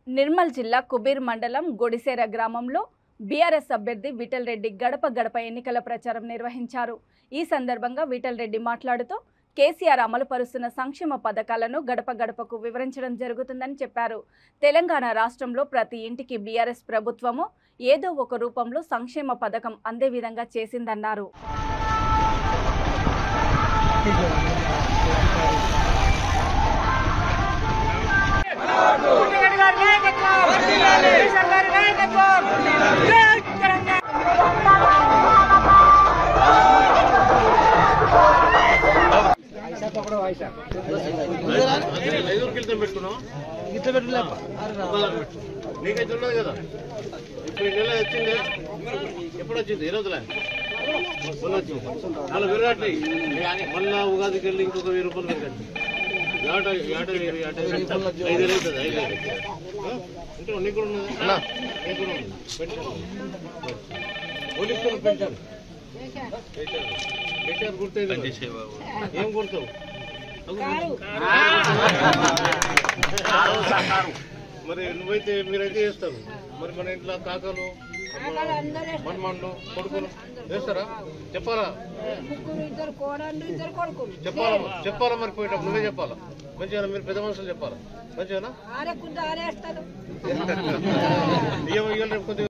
నిర్మల్ జిల్లా కుబీర్ మండలం గుడిసేర గ్రామంలో బీఆర్ఎస్ అభ్యర్థి విఠల్ రెడ్డి గడప గడప ఎన్నికల ప్రచారం నిర్వహించారు। ఈ సందర్భంగా విఠల్ రెడ్డి మాట్లాడుతూ కేసీఆర్ అమలు పరుస్తున్న సంక్షేమ పథకాలను గడప గడపకు వివరించడం జరుగుతుందని చెప్పారు। తెలంగాణ రాష్ట్రంలో ప్రతి ఇంటికి బీఆర్ఎస్ ప్రభుత్వము ఏదో ఒక రూపంలో సంక్షేమ పథకం అందే విధంగా చేసిందన్నారు। ఎప్పుడు వచ్చింది ఈ రోజులే మళ్ళీ విరాట్ మళ్ళా ఉగాదికి వెళ్ళి ఇంకొక 1000 రూపాయలు పెరగండి। 5,000 అవుతుంది 5,000 అంటే నీకు కూడా ఉన్నది పోలీసులు పెంచారు గుర్తుంది ఏం గుర్తావు మరి నువ్వైతే మీరైతే చేస్తారు మరి మన ఇంట్లో కాకలు మన్మన్లు కొడుకులు చేస్తారా చెప్పాలా చెప్పాలా మరి పోయేటప్పుడు నువ్వే చెప్పాలా మంచిగా మీరు పెద్ద మనుషులు చెప్పాలా మంచిగా